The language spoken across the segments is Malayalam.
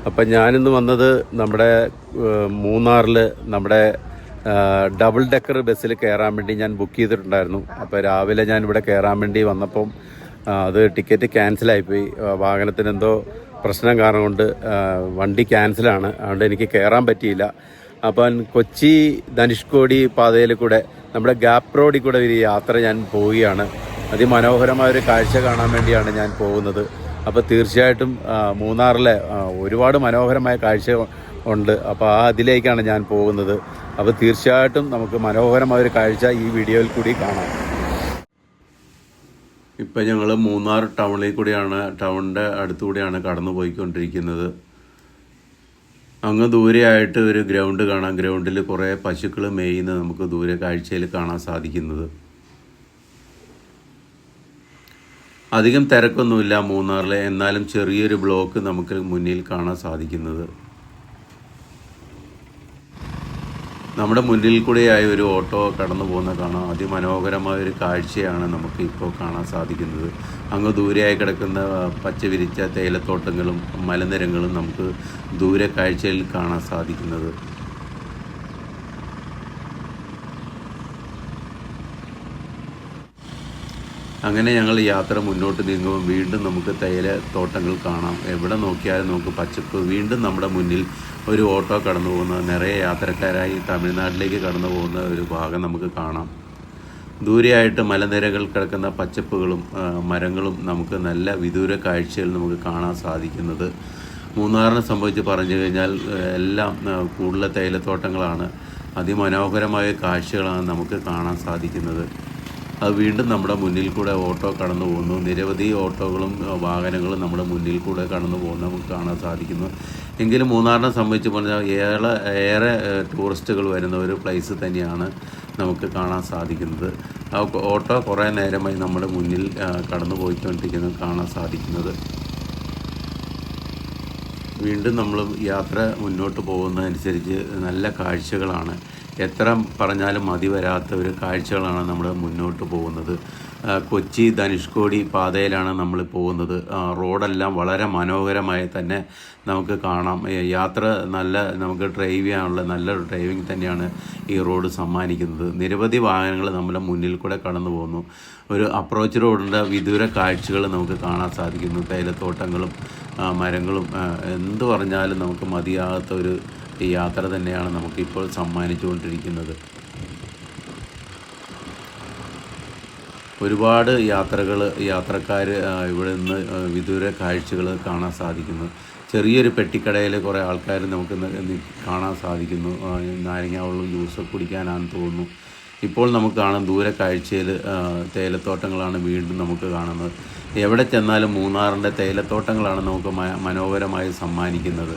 അപ്പം ഞാനിന്ന് വന്നത് നമ്മുടെ മൂന്നാറിൽ നമ്മുടെ ഡബിൾ ഡെക്കർ ബസ്സിൽ കയറാൻ വേണ്ടി ഞാൻ ബുക്ക് ചെയ്തിട്ടുണ്ടായിരുന്നു. അപ്പോൾ രാവിലെ ഞാൻ ഇവിടെ കയറാൻ വേണ്ടി വന്നപ്പം അത് ടിക്കറ്റ് ക്യാൻസലായിപ്പോയി. വാഹനത്തിന് എന്തോ പ്രശ്നം കാരണം കൊണ്ട് വണ്ടി ക്യാൻസലാണ്. അതുകൊണ്ട് എനിക്ക് കയറാൻ പറ്റിയില്ല. അപ്പം കൊച്ചി ധനുഷ്കോടി പാതയിൽ കൂടെ നമ്മുടെ ഗ്യാപ്പ് റോഡിൽ കൂടെ ഒരു യാത്ര ഞാൻ പോവുകയാണ്. അതിമനോഹരമായൊരു കാഴ്ച കാണാൻ വേണ്ടിയാണ് ഞാൻ പോകുന്നത്. അപ്പോൾ തീർച്ചയായിട്ടും മൂന്നാറിലെ ഒരുപാട് മനോഹരമായ കാഴ്ച ഉണ്ട്. അപ്പോൾ അതിലേക്കാണ് ഞാൻ പോകുന്നത്. അപ്പോൾ തീർച്ചയായിട്ടും നമുക്ക് മനോഹരമായൊരു കാഴ്ച ഈ വീഡിയോയിൽ കൂടി കാണാം. ഇപ്പം ഞങ്ങൾ മൂന്നാർ ടൗണിൽ കൂടിയാണ്, ടൗണിൻ്റെ അടുത്തുകൂടിയാണ് കടന്നു പോയിക്കൊണ്ടിരിക്കുന്നത്. അങ്ങ് ദൂരെയായിട്ട് ഒരു ഗ്രൗണ്ട് കാണാം. ഗ്രൗണ്ടിൽ കുറേ പശുക്കൾ മേയുന്നത് നമുക്ക് ദൂരെ കാഴ്ചയിൽ കാണാൻ സാധിക്കുന്നത്. അധികം തിരക്കൊന്നുമില്ല മൂന്നാറിൽ, എന്നാലും ചെറിയൊരു ബ്ലോക്ക് നമുക്ക് മുന്നിൽ കാണാൻ സാധിക്കുന്നത്. നമ്മുടെ മുന്നിൽ കൂടെയായി ഒരു ഓട്ടോ കടന്നു പോകുന്ന കാണാം. അതിമനോഹരമായൊരു കാഴ്ചയാണ് നമുക്ക് ഇപ്പോൾ കാണാൻ സാധിക്കുന്നത്. അങ്ങ് ദൂരെയായി കിടക്കുന്ന പച്ച വിരിച്ച തേയിലത്തോട്ടങ്ങളും മലനിരകളും നമുക്ക് ദൂരെ കാഴ്ചയിൽ കാണാൻ സാധിക്കുന്നത്. അങ്ങനെ ഞങ്ങൾ യാത്ര മുന്നോട്ട് നീങ്ങുമ്പോൾ വീണ്ടും നമുക്ക് തേയില തോട്ടങ്ങൾ കാണാം. എവിടെ നോക്കിയാലും നമുക്ക് പച്ചപ്പ്. വീണ്ടും നമ്മുടെ മുന്നിൽ ഒരു ഓട്ടോ കടന്നു പോകുന്ന, നിറയെ യാത്രക്കാരായി തമിഴ്നാട്ടിലേക്ക് കടന്നു പോകുന്ന ഒരു ഭാഗം നമുക്ക് കാണാം. ദൂരെയായിട്ട് മലനിരകൾ കിടക്കുന്ന പച്ചപ്പുകളും മരങ്ങളും നമുക്ക് നല്ല വിദൂര കാഴ്ചകൾ നമുക്ക് കാണാൻ സാധിക്കുന്നത്. മൂന്നാറിനെ സംബന്ധിച്ച് പറഞ്ഞു കഴിഞ്ഞാൽ എല്ലാം കൂടുതൽ തേയിലത്തോട്ടങ്ങളാണ്. അതിമനോഹരമായ കാഴ്ചകളാണ് നമുക്ക് കാണാൻ സാധിക്കുന്നത്. അത് വീണ്ടും നമ്മുടെ മുന്നിൽ കൂടെ ഓട്ടോ കടന്നു പോകുന്നു. നിരവധി ഓട്ടോകളും വാഹനങ്ങളും നമ്മുടെ മുന്നിൽ കൂടെ കടന്നു പോകുന്ന നമുക്ക് കാണാൻ സാധിക്കുന്നു. എങ്കിലും മൂന്നാറിനെ സംബന്ധിച്ച് പറഞ്ഞാൽ ഏറെ ടൂറിസ്റ്റുകൾ വരുന്ന ഒരു പ്ലേസ് തന്നെയാണ് നമുക്ക് കാണാൻ സാധിക്കുന്നത്. ആ ഓട്ടോ കുറേ നേരമായി നമ്മുടെ മുന്നിൽ കടന്നു പോയിക്കൊണ്ടിരിക്കുന്നത് കാണാൻ സാധിക്കുന്നത്. വീണ്ടും നമ്മൾ യാത്ര മുന്നോട്ട് പോകുന്നതനുസരിച്ച് നല്ല കാഴ്ചകളാണ്. എത്ര പറഞ്ഞാലും മതി വരാത്ത ഒരു കാഴ്ചകളാണ് നമ്മൾ മുന്നോട്ട് പോകുന്നത്. കൊച്ചി ധനുഷ്കോടി പാതയിലാണ് നമ്മൾ പോകുന്നത്. റോഡെല്ലാം വളരെ മനോഹരമായി തന്നെ നമുക്ക് കാണാം. യാത്ര നമുക്ക് ഡ്രൈവ് ചെയ്യാനുള്ള നല്ലൊരു ഡ്രൈവിംഗ് തന്നെയാണ് ഈ റോഡ് സമ്മാനിക്കുന്നത്. നിരവധി വാഹനങ്ങൾ നമ്മുടെ മുന്നിൽ കൂടെ കടന്നു പോകുന്നു. ഒരു അപ്രോച്ച് റോഡിൻ്റെ വിദൂര കാഴ്ചകൾ നമുക്ക് കാണാൻ സാധിക്കുന്നു. തേയിലത്തോട്ടങ്ങളും മരങ്ങളും എന്ത് പറഞ്ഞാലും നമുക്ക് മതിയാകാത്ത ഒരു യാത്ര തന്നെയാണ് നമുക്കിപ്പോൾ സമ്മാനിച്ചുകൊണ്ടിരിക്കുന്നത്. ഒരുപാട് യാത്രക്കാർ ഇവിടെ നിന്ന് വിദൂര കാഴ്ചകൾ കാണാൻ സാധിക്കുന്നു. ചെറിയൊരു പെട്ടിക്കടയിൽ കുറേ ആൾക്കാർ നമുക്ക് കാണാൻ സാധിക്കുന്നു. നാരങ്ങാവെള്ളം ജ്യൂസ് കുടിക്കാനാണെന്ന് തോന്നുന്നു. ഇപ്പോൾ നമുക്ക് കാണാം ദൂരെ കാഴ്ചയിൽ തേയിലത്തോട്ടങ്ങളാണ് വീണ്ടും നമുക്ക് കാണുന്നത്. എവിടെ ചെന്നാലും മൂന്നാറിൻ്റെ തേയിലത്തോട്ടങ്ങളാണ് നമുക്ക് മനോഹരമായി സമ്മാനിക്കുന്നത്.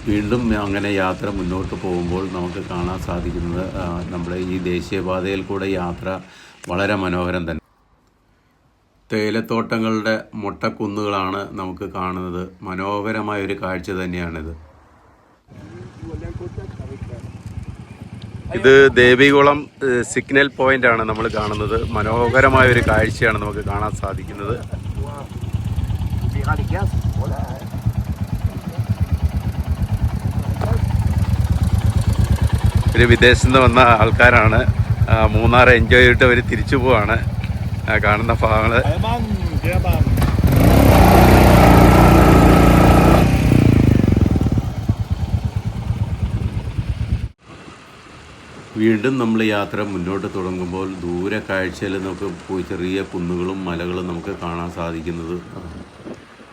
വീണ്ടും അങ്ങനെ യാത്ര മുന്നോട്ട് പോകുമ്പോൾ നമുക്ക് കാണാൻ സാധിക്കുന്നത് നമ്മുടെ ഈ ദേശീയപാതയിൽ കൂടെ യാത്ര വളരെ മനോഹരം തന്നെ. തേയിലത്തോട്ടങ്ങളുടെ മൊട്ടക്കുന്നുകളാണ് നമുക്ക് കാണുന്നത്. മനോഹരമായൊരു കാഴ്ച തന്നെയാണിത്. ഇത് ദേവികുളം സിഗ്നൽ പോയിന്റ് ആണ് നമ്മൾ കാണുന്നത്. മനോഹരമായൊരു കാഴ്ചയാണ് നമുക്ക് കാണാൻ സാധിക്കുന്നത്. ഒരു വിദേശത്ത് നിന്ന് വന്ന ആൾക്കാരാണ്. മൂന്നാർ എൻജോയ് ചെയ്തിട്ട് അവർ തിരിച്ചു പോവാണ്. കാണുന്ന ഭാഗങ്ങൾ വീണ്ടും നമ്മൾ യാത്ര മുന്നോട്ട് തുടങ്ങുമ്പോൾ ദൂരെ കാഴ്ചയിൽ നമുക്ക് ചെറിയ കുന്നുകളും മലകളും നമുക്ക് കാണാൻ സാധിക്കുന്നത്.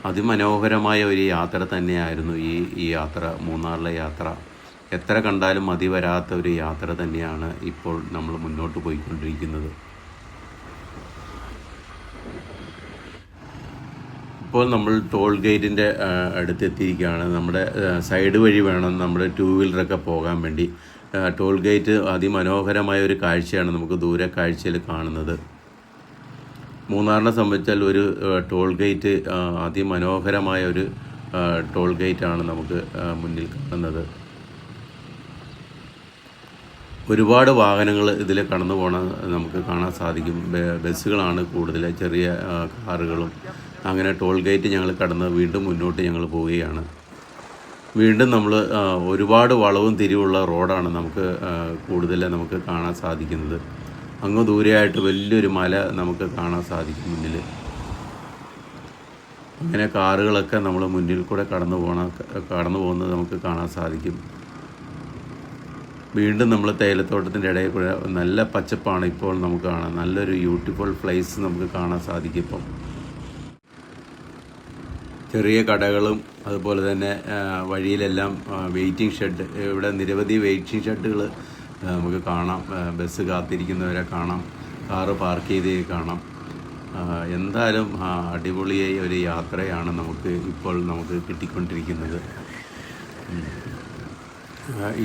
അതിമനോഹരമായ ഒരു യാത്ര തന്നെയായിരുന്നു ഈ യാത്ര, മൂന്നാറിലെ യാത്ര. എത്ര കണ്ടാലും മതി വരാത്ത ഒരു യാത്ര തന്നെയാണ് ഇപ്പോൾ നമ്മൾ മുന്നോട്ട് പോയിക്കൊണ്ടിരിക്കുന്നത്. ഇപ്പോൾ നമ്മൾ ടോൾ ഗേറ്റിൻ്റെ അടുത്തെത്തിയിരിക്കുകയാണ്. നമ്മുടെ സൈഡ് വഴി വേണം നമ്മുടെ 2 വീലറൊക്കെ പോകാൻ വേണ്ടി. ടോൾ ഗേറ്റ് അതിമനോഹരമായ ഒരു കാഴ്ചയാണ് നമുക്ക് ദൂരെ കാഴ്ചയിൽ കാണുന്നത്. മൂന്നാറിനെ സംബന്ധിച്ചാൽ ഒരു ടോൾ ഗേറ്റ് അതിമനോഹരമായ ഒരു ടോൾ ഗേറ്റാണ് നമുക്ക് മുന്നിൽ കാണുന്നത്. ഒരുപാട് വാഹനങ്ങൾ ഇതിൽ കടന്നു പോകണം നമുക്ക് കാണാൻ സാധിക്കും. ബസ്സുകളാണ് കൂടുതൽ, ചെറിയ കാറുകളും അങ്ങനെ ടോൾ ഗേറ്റ് ഞങ്ങൾ കടന്ന് വീണ്ടും മുന്നോട്ട് ഞങ്ങൾ പോവുകയാണ്. വീണ്ടും നമ്മൾ ഒരുപാട് വളവും തിരിവുള്ള റോഡാണ് നമുക്ക് കൂടുതൽ നമുക്ക് കാണാൻ സാധിക്കുന്നത്. അങ്ങ് ദൂരെയായിട്ട് വലിയൊരു മല നമുക്ക് കാണാൻ സാധിക്കും മുന്നിൽ. അങ്ങനെ കാറുകളൊക്കെ നമ്മൾ മുന്നിൽ കൂടെ കടന്നു പോകുന്നത് നമുക്ക് കാണാൻ സാധിക്കും. വീണ്ടും നമ്മൾ തേയിലത്തോട്ടത്തിൻ്റെ ഇടയിൽ കൂടെ നല്ല പച്ചപ്പാണ് ഇപ്പോൾ നമുക്ക് കാണാം. നല്ലൊരു ബ്യൂട്ടിഫുൾ പ്ലേസ് നമുക്ക് കാണാൻ സാധിക്കും. ഇപ്പം ചെറിയ കടകളും അതുപോലെ തന്നെ വഴിയിലെല്ലാം വെയിറ്റിംഗ് ഷെഡ്, ഇവിടെ നിരവധി വെയിറ്റിംഗ് ഷെഡുകൾ നമുക്ക് കാണാം. ബസ് കാത്തിരിക്കുന്നവരെ കാണാം, കാറ് പാർക്ക് ചെയ്ത് കാണാം. എന്തായാലും അടിപൊളിയായി ഒരു യാത്രയാണ് നമുക്ക് കിട്ടിക്കൊണ്ടിരിക്കുന്നത്.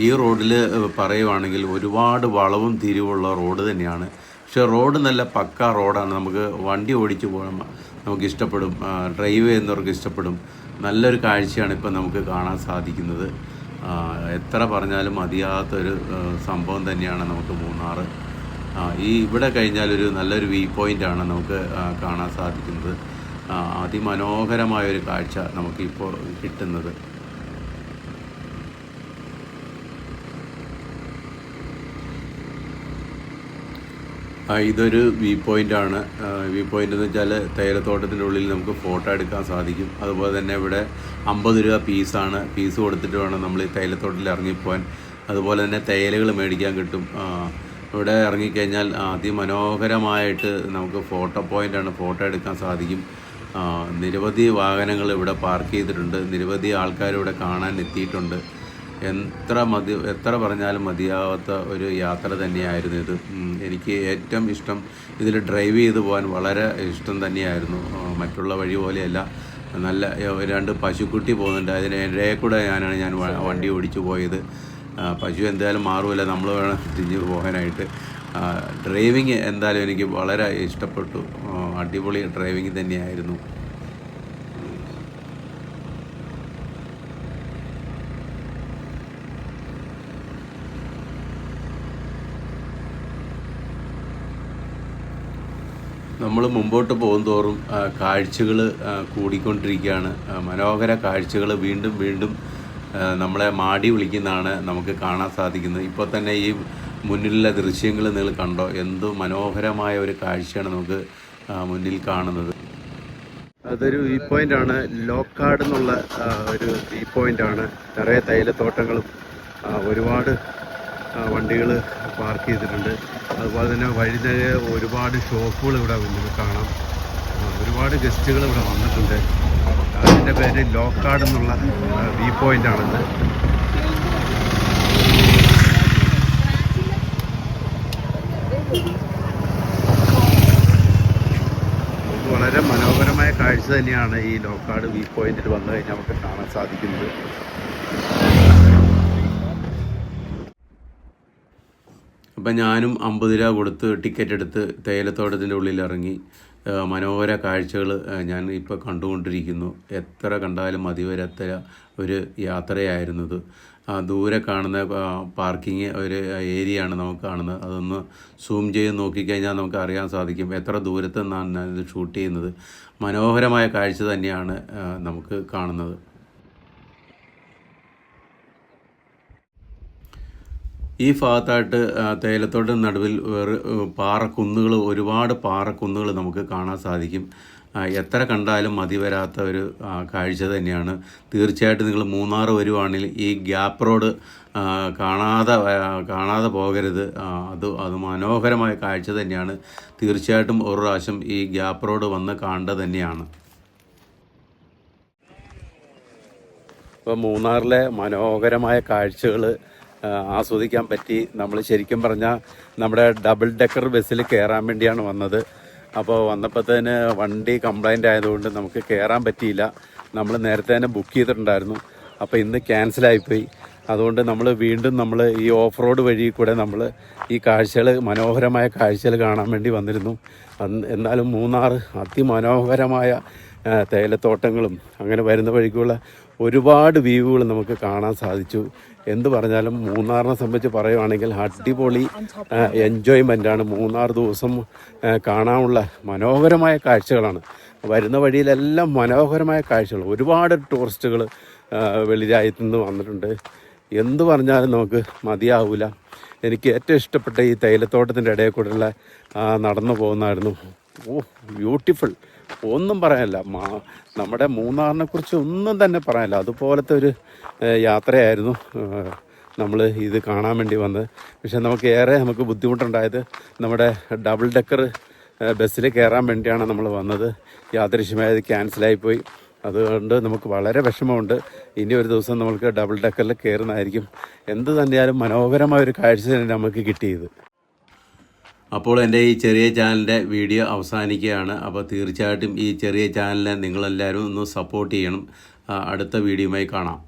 ഈ റോഡിൽ പറയുവാണെങ്കിൽ ഒരുപാട് വളവും തിരിവുള്ള റോഡ് തന്നെയാണ്. പക്ഷേ റോഡ് നല്ല പക്കാ റോഡാണ്. നമുക്ക് വണ്ടി ഓടിച്ചു പോകാൻ നമുക്ക് ഇഷ്ടപ്പെടും, ഡ്രൈവ് ചെയ്യുന്നവർക്ക് ഇഷ്ടപ്പെടും. നല്ലൊരു കാഴ്ചയാണ് ഇപ്പം നമുക്ക് കാണാൻ സാധിക്കുന്നത്. എത്ര പറഞ്ഞാലും മതിയാത്തൊരു സംഭവം തന്നെയാണ് നമുക്ക് മൂന്നാർ. ഇവിടെ കഴിഞ്ഞാലൊരു നല്ലൊരു വ്യൂ പോയിൻ്റാണ് നമുക്ക് കാണാൻ സാധിക്കുന്നത്. അതിമനോഹരമായൊരു കാഴ്ച നമുക്കിപ്പോൾ കിട്ടുന്നത്. ഇതൊരു വ്യൂ പോയിൻ്റാണ്. വ്യൂ പോയിൻ്റ് എന്ന് വെച്ചാൽ തേയിലത്തോട്ടത്തിൻ്റെ ഉള്ളിൽ നമുക്ക് ഫോട്ടോ എടുക്കാൻ സാധിക്കും. അതുപോലെ തന്നെ ഇവിടെ 50 രൂപ പീസാണ്. പീസ് കൊടുത്തിട്ട് വേണം നമ്മൾ ഈ തേയിലത്തോട്ടത്തിൽ ഇറങ്ങിപ്പോകാൻ. അതുപോലെ തന്നെ തേയിലകൾ മേടിക്കാൻ കിട്ടും. ഇവിടെ ഇറങ്ങിക്കഴിഞ്ഞാൽ അതിമനോഹരമായിട്ട് നമുക്ക് ഫോട്ടോ പോയിൻ്റാണ്, ഫോട്ടോ എടുക്കാൻ സാധിക്കും. നിരവധി വാഹനങ്ങൾ ഇവിടെ പാർക്ക് ചെയ്തിട്ടുണ്ട്. നിരവധി ആൾക്കാർ ഇവിടെ കാണാൻ എത്തിയിട്ടുണ്ട്. എത്ര പറഞ്ഞാലും മതിയാവാത്ത ഒരു യാത്ര തന്നെയായിരുന്നു ഇത്. എനിക്ക് ഏറ്റവും ഇഷ്ടം ഇതിൽ ഡ്രൈവ് ചെയ്ത് പോകാൻ വളരെ ഇഷ്ടം തന്നെയായിരുന്നു. മറ്റുള്ള വഴി പോലെയല്ല. നല്ല 2 പശുക്കുട്ടി പോകുന്നുണ്ട്. അതിനിടയിൽ കൂടെ ഞാൻ വണ്ടി ഓടിച്ചു പോയത്. പശു എന്തായാലും മാറുമല്ല, നമ്മൾ വേണം തിരിഞ്ഞ് പോകാനായിട്ട്. ഡ്രൈവിങ് എന്തായാലും എനിക്ക് വളരെ ഇഷ്ടപ്പെട്ടു. അടിപൊളി ഡ്രൈവിങ് തന്നെയായിരുന്നു. നമ്മൾ മുമ്പോട്ട് പോകുന്തോറും കാഴ്ചകൾ കൂടിക്കൊണ്ടിരിക്കുകയാണ്. മനോഹര കാഴ്ചകൾ വീണ്ടും വീണ്ടും നമ്മളെ മാടി വിളിക്കുന്നതാണ് നമുക്ക് കാണാൻ സാധിക്കുന്നത്. ഇപ്പോൾ തന്നെ ഈ മുന്നിലുള്ള ദൃശ്യങ്ങൾ നിങ്ങൾ കണ്ടോ? എന്ത് മനോഹരമായ ഒരു കാഴ്ചയാണ് നമുക്ക് മുന്നിൽ കാണുന്നത്. അതൊരു വ്യൂ പോയിൻ്റാണ്. ലോക്കാട് എന്നുള്ള ഒരു വ്യൂ പോയിൻ്റാണ്. നിറയെ തേയിലത്തോട്ടങ്ങളും ഒരുപാട് വണ്ടികൾ പാർക്ക് ചെയ്തിട്ടുണ്ട്. അതുപോലെ തന്നെ വഴിനേരെ ഒരുപാട് ഷോപ്പുകൾ ഇവിടെ നമുക്ക് കാണാം. ഒരുപാട് ഗസ്റ്റുകൾ ഇവിടെ വന്നിട്ടുണ്ട്. അതിൻ്റെ പേര് ലോക്കാട് എന്നുള്ള വ്യൂ പോയിൻ്റാണിത്. വളരെ മനോഹരമായ കാഴ്ച തന്നെയാണ് ഈ ലോക്കാട് വ്യൂ പോയിന്റിൽ വന്നു കഴിഞ്ഞാൽ നമുക്ക് കാണാൻ സാധിക്കുന്നത്. അപ്പം ഞാനും 50 രൂപ കൊടുത്ത് ടിക്കറ്റ് എടുത്ത് തേയിലത്തോട്ടത്തിൻ്റെ ഉള്ളിൽ ഇറങ്ങി. മനോഹര കാഴ്ചകൾ ഞാൻ ഇപ്പോൾ കണ്ടുകൊണ്ടിരിക്കുന്നു. എത്ര കണ്ടാലും മതിവരാത്ത ഒരു യാത്രയായിരുന്നത്. ദൂരെ കാണുന്ന പാർക്കിംഗ് ഒരു ഏരിയയാണ് നമുക്ക് കാണുന്നത്. അതൊന്ന് സൂം ചെയ്ത് നോക്കിക്കഴിഞ്ഞാൽ നമുക്ക് അറിയാൻ സാധിക്കും എത്ര ദൂരത്ത് നിന്നാണ് ഇത് ഷൂട്ട് ചെയ്യുന്നത്. മനോഹരമായ കാഴ്ച തന്നെയാണ് നമുക്ക് കാണുന്നത്. ഈ ഭാഗത്തായിട്ട് തേയിലത്തോട്ടം നടുവിൽ ഒരുപാട് പാറക്കുന്നുകൾ നമുക്ക് കാണാൻ സാധിക്കും. എത്ര കണ്ടാലും മതി വരാത്ത ഒരു കാഴ്ച തന്നെയാണ്. തീർച്ചയായിട്ടും നിങ്ങൾ മൂന്നാർ വരുവാണെങ്കിൽ ഈ ഗ്യാപ്പ് റോഡ് കാണാതെ പോകരുത്. അത് മനോഹരമായ കാഴ്ച തന്നെയാണ്. തീർച്ചയായിട്ടും ഒരു പ്രാവശ്യം ഈ ഗ്യാപ്പ് റോഡ് വന്ന് കാണേണ്ടത് തന്നെയാണ്. ഇപ്പോൾ മൂന്നാറിലെ മനോഹരമായ കാഴ്ചകൾ ആസ്വദിക്കാൻ പറ്റി. നമ്മൾ ശരിക്കും പറഞ്ഞാൽ നമ്മുടെ ഡബിൾ ഡെക്കർ ബസ്സിൽ കയറാൻ വേണ്ടിയാണ് വന്നത്. അപ്പോൾ വന്നപ്പോഴത്തേന് വണ്ടി കംപ്ലൈൻ്റ് ആയതുകൊണ്ട് നമുക്ക് കയറാൻ പറ്റിയില്ല. നമ്മൾ നേരത്തെ തന്നെ ബുക്ക് ചെയ്തിട്ടുണ്ടായിരുന്നു. അപ്പോൾ ഇന്ന് ക്യാൻസലായിപ്പോയി. അതുകൊണ്ട് വീണ്ടും ഈ ഓഫ് റോഡ് വഴി കൂടെ ഈ മനോഹരമായ കാഴ്ചകൾ കാണാൻ വേണ്ടി വന്നിരുന്നു. എന്നാലും മൂന്നാർ അതിമനോഹരമായ തേയിലത്തോട്ടങ്ങളും അങ്ങനെ വരുന്ന വഴിക്കുള്ള ഒരുപാട് വ്യൂവുകൾ നമുക്ക് കാണാൻ സാധിച്ചു. എന്ത് പറഞ്ഞാലും മൂന്നാറിനെ സംബന്ധിച്ച് പറയുവാണെങ്കിൽ അടിപൊളി എൻജോയ്മെൻ്റാണ്. മൂന്നാർ ദിവസം കാണാനുള്ള മനോഹരമായ കാഴ്ചകളാണ്. വരുന്ന വഴിയിലെല്ലാം മനോഹരമായ കാഴ്ചകൾ. ഒരുപാട് ടൂറിസ്റ്റുകൾ വെളിരാജ്യത്തു നിന്ന് വന്നിട്ടുണ്ട്. എന്ത് പറഞ്ഞാലും നമുക്ക് മതിയാവില്ല. എനിക്ക് ഏറ്റവും ഇഷ്ടപ്പെട്ട ഈ തേയിലത്തോട്ടത്തിൻ്റെ ഇടയിൽ കൂടെയുള്ള നടന്നു പോകുന്നതായിരുന്നു. ബ്യൂട്ടിഫുൾ, ഒന്നും പറയാനില്ല. നമ്മുടെ മൂന്നാറിനെക്കുറിച്ച് ഒന്നും തന്നെ പറയാനില്ല. അതുപോലത്തെ ഒരു യാത്രയായിരുന്നു നമ്മൾ ഇത് കാണാൻ വേണ്ടി വന്നത്. പക്ഷേ നമുക്ക് ബുദ്ധിമുട്ടുണ്ടായത് നമ്മുടെ ഡബിൾ ഡെക്കർ ബസ്സിൽ കയറാൻ വേണ്ടിയാണ് നമ്മൾ വന്നത്. യാദൃശ്യമായത് ക്യാൻസലായിപ്പോയി. അതുകൊണ്ട് നമുക്ക് വളരെ വിഷമമുണ്ട്. ഇനി ഒരു ദിവസം നമുക്ക് ഡബിൾ ഡെക്കറിൽ കയറുന്നതായിരിക്കും. എന്ത് തന്നെയാലും മനോഹരമായ ഒരു കാഴ്ച തന്നെ നമുക്ക് കിട്ടിയത്. അപ്പോൾ എൻ്റെ ഈ ചെറിയ ചാനലിൻ്റെ വീഡിയോ അവസാനിക്കുകയാണ്. അപ്പോൾ തീർച്ചയായിട്ടും ഈ ചെറിയ ചാനലിനെ നിങ്ങളെല്ലാവരും ഒന്ന് സപ്പോർട്ട് ചെയ്യണം. അടുത്ത വീഡിയോയുമായി കാണാം.